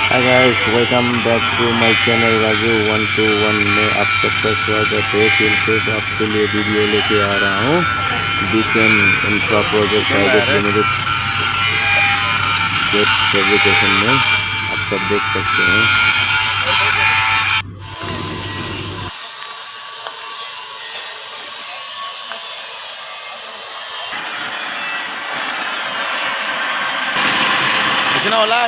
Hi guys, welcome back to my channel Raju 121 में आप सबका स्वागत है। फिर से आपके लिए वीडियो लेके आ रहा हूँ। बीकेम infra project private limited gate fabrication में आप सब देख सकते हैं। किसी ना होला